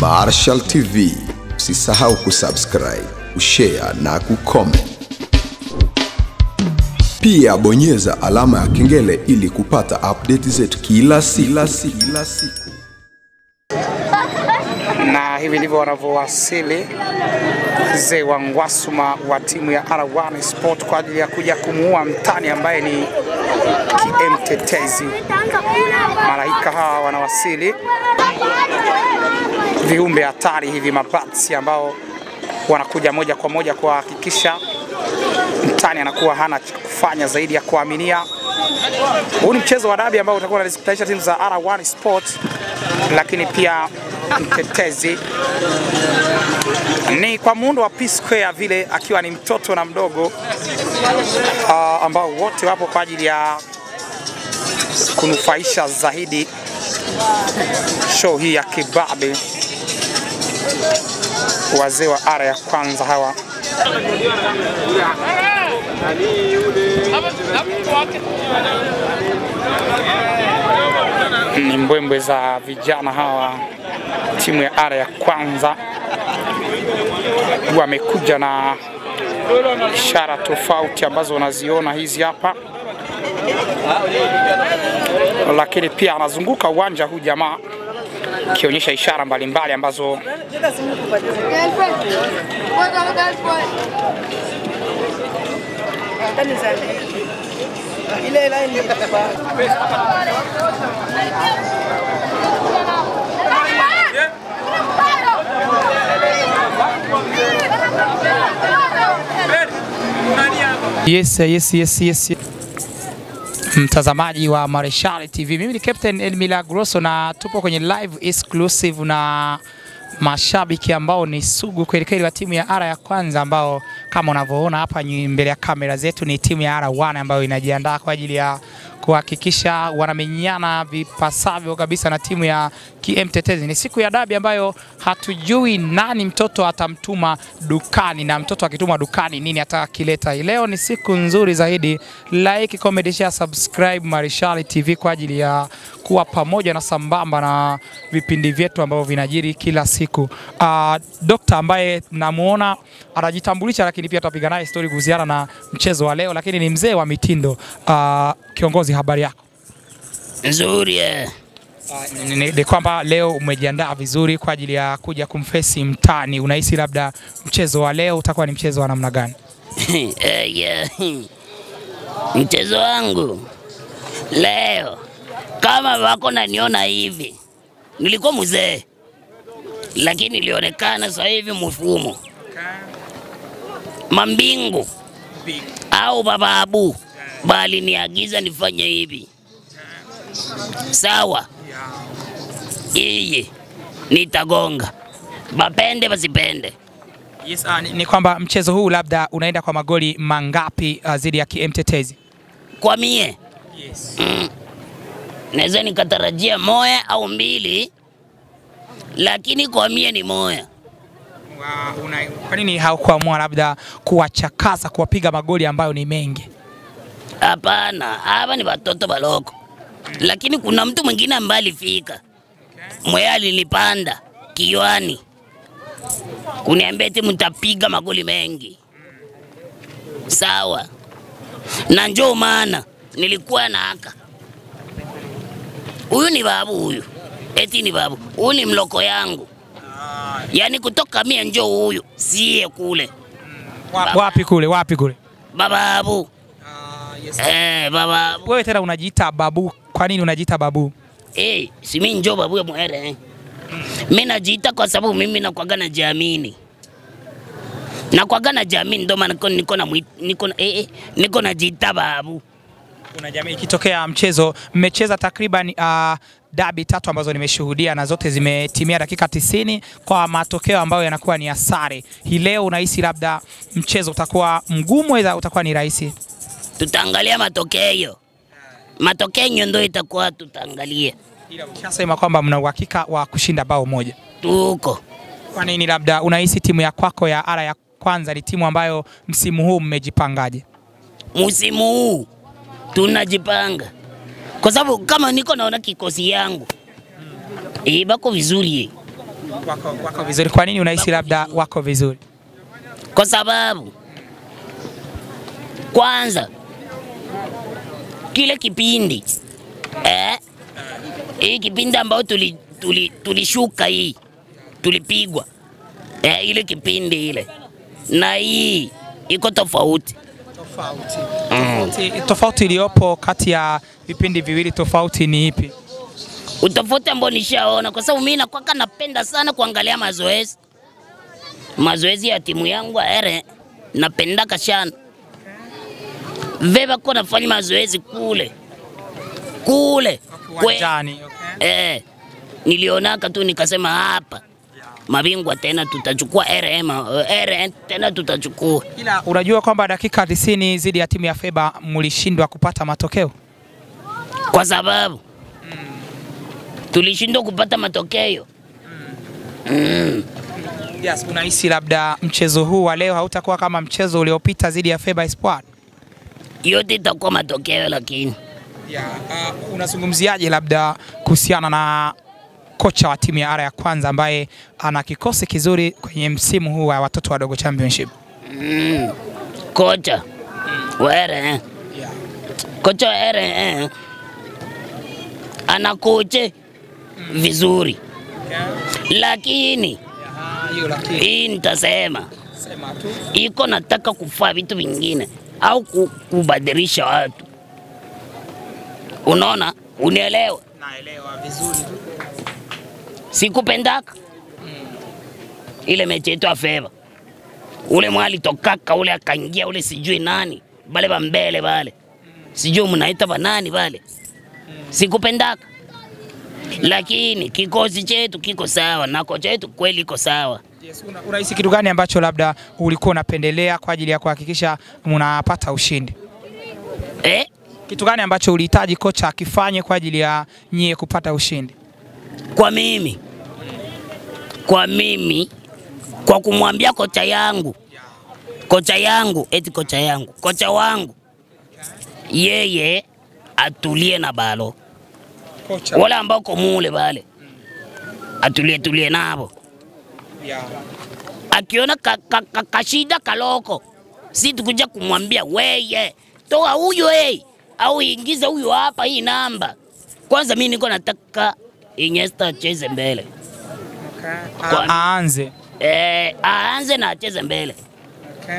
Marshal TV. Usisahau kusubscribe, kushare na kucomment. Pia bonyeza alama ya kengele ili kupata update zetu kila siku. Na hivi ndivyo wanavyowasili mzee wa Ngwasuma wa timu ya R1 Sport kwa ajili ya kuja kumuua mtani ambaye ni Mtetezi. Malaika hawa wanawasili, viumbe hatari hivi, mabats ambao wanakuja moja kwa moja kuhakikisha mtani anakuwa hana kufanya zaidi ya kuaminia. Huu ni mchezo wa dabi ambao utakuwa unazikutanisha timu za R1 Sport lakini pia Mtetezi. Ni kwa muundo wa P Square vile, akiwa ni mtoto na mdogo ambao wote wapo kwa ajili ya kunufaisha zaidi show hii ya kibabe. Wazee wa ara ya kwanza hawa ni mbwembwe za vijana hawa timu ya ara ya kwanza. Wamekuja na ishara tofauti ambazo unaziona hizi hapa, lakini pia anazunguka uwanja huu jamaa kionyesha ishara mbalimbali ambazo Yes. Mtazamaji wa Marshal TV, mimi ni Captain El Milagroso na tupo kwenye live exclusive na mashabiki ambao ni sugu kweli wa timu ya ara ya kwanza, ambao kama unavyoona hapa mbele ya kamera zetu ni timu ya R1 ambayo inajiandaa kwa ajili ya kuhakikisha wanamenyana vipasavyo kabisa na timu ya Mtetezi. Ni siku ya dabi ambayo hatujui nani mtoto atamtuma dukani, na mtoto akituma dukani nini atakileta. Leo ni siku nzuri zaidi. Like, comment, share, subscribe Marshal TV kwa ajili ya kuwa pamoja na sambamba na vipindi vyetu ambavyo vinajiri kila siku. Dokta ambaye namuona anajitambulisha, lakini pia tutapiga naye story kuhusiana na mchezo wa leo, lakini ni mzee wa mitindo. Kiongozi, habari yako? Nzuri. Ni kwamba leo umejiandaa vizuri kwa ajili ya kuja kumfesi mtani. Unahisi labda mchezo wa leo utakuwa ni mchezo wa namna gani? Mchezo wangu leo, kama wako naniona hivi, nilikuwa mzee lakini nilionekana sasa hivi mfumo. Mambingu au bababu bali niagiza nifanye hivi. Sawa, nitagonga, bapende basipende. Yes, ni kwamba mchezo huu labda unaenda kwa magoli mangapi zidi ya Mtetezi? Kwa mie? Yes. Naweza nikatarajia moja au mbili, lakini kwa mie ni moja. Kwa nini haukuamua labda kuwachakaza, kuwapiga magoli ambayo ni mengi? Hapana, hapa ni watoto baloko. Lakini kuna mtu mwingine ambaye alifika. Mwe alinipanda kiwani kuniambia eti mtapiga magoli mengi. Sawa. Na njoo maana nilikuwa na haka. Huyu ni babu huyu. Eti ni babu. Huyu ni mloko yangu. Yaani kutoka mia njoo huyu, siye kule. Wapi kule? Bababu. Yes. Bababu. Wewe tena unajiita babu. Kwa nini unajiita babu? Si mimi njoo babu ya muhere. Mimi najiita kwa sababu mimi nakuaga na jamini. Nakuaga na jamini, ndio maana niko najiita babu. Una jamii. Ikitokea mchezo, mmecheza takriban dabi 3 ambazo nimeshuhudia na zote zimetimia dakika 90 kwa matokeo ambayo yanakuwa ni sare. Hii leo unahisi labda mchezo utakuwa mgumu au utakuwa ni rahisi? Tutaangalia matokeo. Matokeo ndio itakuwa tutaangalia. Ila ukisema kwamba mna uhakika wa kushinda bao moja. Tuko. Kwa nini labda unahisi timu ya kwako ya ara ya kwanza ni timu ambayo msimu huu mmejipangaje? Msimu huu tunajipanga. Kwa sababu kama niko naona kikosi yangu bako vizuri. Wako vizuri. Kwa nini unahisi labda wako vizuri? Kwa sababu kwanza kile kipindi hii kipindi ambao tulishuka hii tulipigwa ile kipindi ile na hii iko tofauti. Tofauti iliyopo kati ya vipindi viwili tofauti ni ipi? Utofauti ambao nishaona kwa sababu mimi nakuwa napenda sana kuangalia mazoezi ya timu yangu napenda kashana. Veba kwa nafanya mazoezi kule Uwanjani, okay. Nilionaka tu nikasema hapa mabingwa tena tutachukua RN tena tutachukua. Ila unajua kwamba dakika 90 zidi ya timu ya Feba mlishindwa kupata matokeo? Kwa sababu tulishindwa kupata matokeo. Yes, unahisi labda mchezo huu wa leo hautakuwa kama mchezo uliopita zidi ya Feba Espoir? Yote itakuwa matokeo lakini. Unazungumziaje labda kuhusiana na kocha wa timu ya Ara ya Kwanza ambaye ana kikosi kizuri kwenye msimu huu wa watoto wadogo championship? Kocha were kocha were anakoche vizuri, lakini hii nitasema iko nataka kufanya vitu vingine au kubadilisha watu. Unaona? Unielewa? Naelewa vizuri tu. Sikupendaka ile mechi yetu ya Feba. Ule mwali tokaka ule akaingia ule sijui nani bale bambele bale. Sijui mnaita banani bale. Sikupendaka. Lakini kikosi chetu kiko sawa na kocha wetu kweli iko sawa. Yes, unahisi kitu gani ambacho labda ulikuwa unapendelea kwa ajili ya kuhakikisha mnapata ushindi? Kitu gani ambacho ulihitaji kocha akifanye kwa ajili ya nyie kupata ushindi? Kwa mimi kwa kumwambia kocha wangu yeye atulie na balo. Kocha wala ambao komule bale atulie nabo. Akiona kashida kaloko, si tukuja kumwambia weye toa huyo au ingiza huyo hapa hii namba. Kwanza mimi niko nataka Iniesta acheze mbele. Okay. Aanze na acheze mbele. Okay.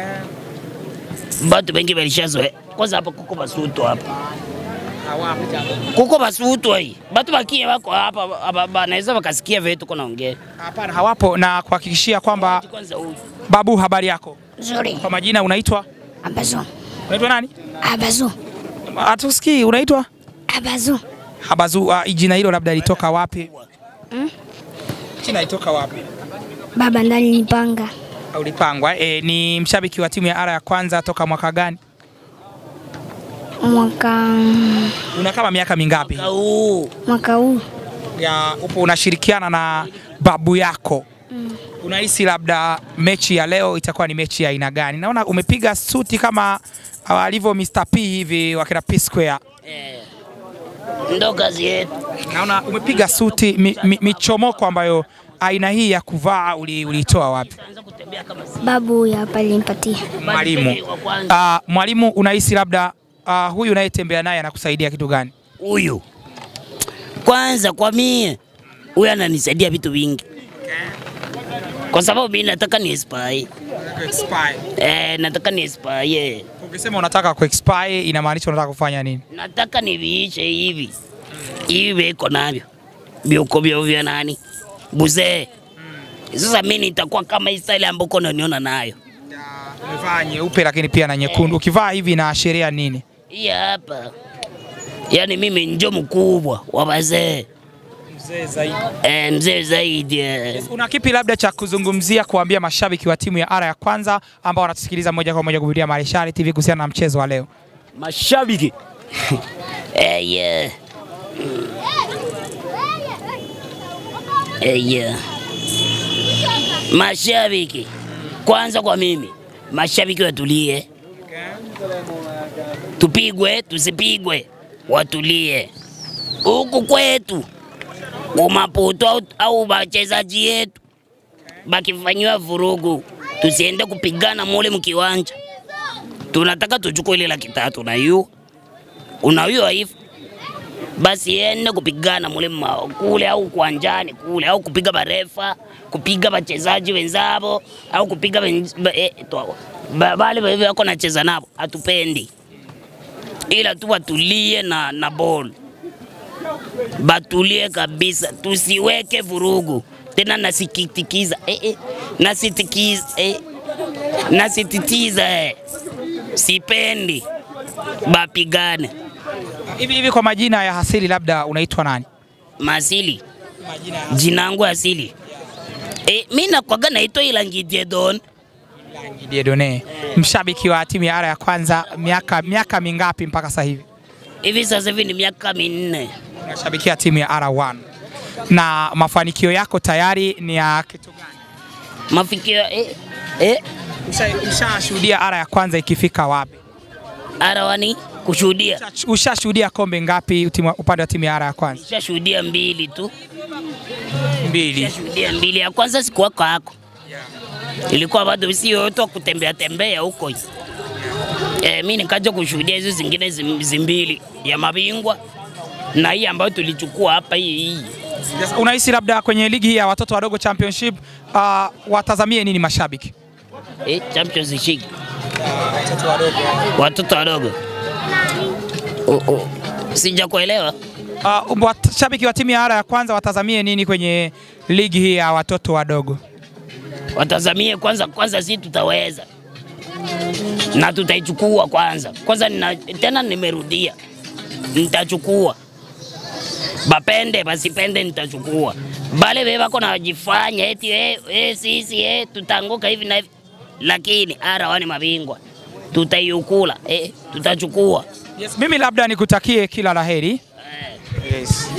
Batu wengi walishazoea. Kwanza hapa kuko basuto hapa. Kuko basuto hii. Batu bakie wako hapa banaweza wakasikia vitu kunaongea. Hapana, hawapo na kuhakikishia kwamba. Babu, habari yako? Nzuri. Kwa majina unaitwa? Abazo. Unaitwa nani? Abazo. Atusikii, unaitwa? Abazo. Habazu, jina hilo labda litoka wapi? Jina litoka wapi? Baba ndani nipanga. Ulipangwa. Ni mshabiki wa timu ya Ara ya Kwanza toka mwaka gani? Una kama miaka mingapi? Mwaka huu. Upo unashirikiana na babu yako. Unahisi labda mechi ya leo itakuwa ni mechi ya aina gani? Naona umepiga suti kama alivyo Mr. P hivi wakina P Square. Ndo kazi yetu. Naona umepiga suti michomoko ambayo aina hii ya kuvaa ulitoa wapi? Babu hapa alinipatia. Mwalimu. Mwalimu, unahisi labda huyu unayetembea naye anakusaidia kitu gani? Huyu. Kwanza kwa mie huyu ananisaidia vitu vingi. Kwa sababu mimi nataka ni expire. Nataka ni expire. Ukisema unataka ku expire inamaanisha unataka kufanya nini? Nataka niviishe hivi. Hivi beko navyo. Bioko vya nani? Buze. Sasa mimi nitakuwa kama hii style ambayo unaniona nayo. Umevaa nyeupe lakini pia na nyekundu. Ukivaa hivi na sheria nini? Hii hapa. Yaani mimi ndio mkubwa wa wazee. Mzee zaidi. Mzee zaidi. Yes, una kipi labda cha kuzungumzia kuambia mashabiki wa timu ya Ara ya Kwanza ambao wanatusikiliza moja kwa moja kupitia Marishali TV kuhusiana na mchezo wa leo? Mashabiki. Mashabiki. Kwanza kwa mimi, mashabiki watulie. Tupigwe, tusipigwe, watulie. Huku kwetu Umaputo au wachezaji yetu bakifanywa vurugu, tusiende kupigana mule mkiwanja. Tunataka tuchukue ile 300 na hiyo. Unayua hivi. Basi ende kupigana mule kule au kuanjani kule au kupiga barefa, kupiga wachezaji wenzao au kupiga bale wewe wako nacheza nabo. Hatupendi. Ila tu watulie na ball. Batulie kabisa, tusiweke vurugu. Tena nasikitikiza nasititiza sipendi bapigane. Hivi kwa majina ya asili labda unaitwa nani? Masili. Jina langu asili. Mimi nakwaga naitwa Ilangi Diedone. Ilangi Diedone. Mshabiki wa timu ya Ara ya kwanza miaka mingapi mpaka sasa hivi? Hivi sasa hivi ni miaka 4. Unashabikia timu ya R1. Na mafanikio yako tayari ni ya kitu gani? Mafanikio Ushashuhudia Ara ya kwanza ikifika wapi? R1 kushuhudia. Ushashuhudia kombe ngapi upande wa timu ya Ara ya kwanza? Ushashuhudia 2 tu. 2. Ushashuhudia 2. Ya kwanza sikuwa kwako. Ilikuwa bado sio yote kutembea huko. Mimi nikaja kushuhudia hizo zingine 2 ya mabingwa na hii ambayo tulichukua hapa hii. Yes, unahisi labda kwenye ligi ya watoto wadogo championship watazamie nini mashabiki? Championship. Watoto wadogo. Sijakuelewa. Washabiki wa timu ya Ara ya kwanza watazamie nini kwenye ligi hii ya watoto wadogo? Watazamie kwanza sisi tutaweza. Na tutaichukua kwanza. Tena nimerudia. Nitachukua. Bapende basipende nitachukua. Bale wewe wako najifanya eti sisi tutanguka hivi na hivi. Lakini R1 mabingwa. Tutaiukula, tutachukua. Yes, mimi labda nikutakie kila laheri. Yes.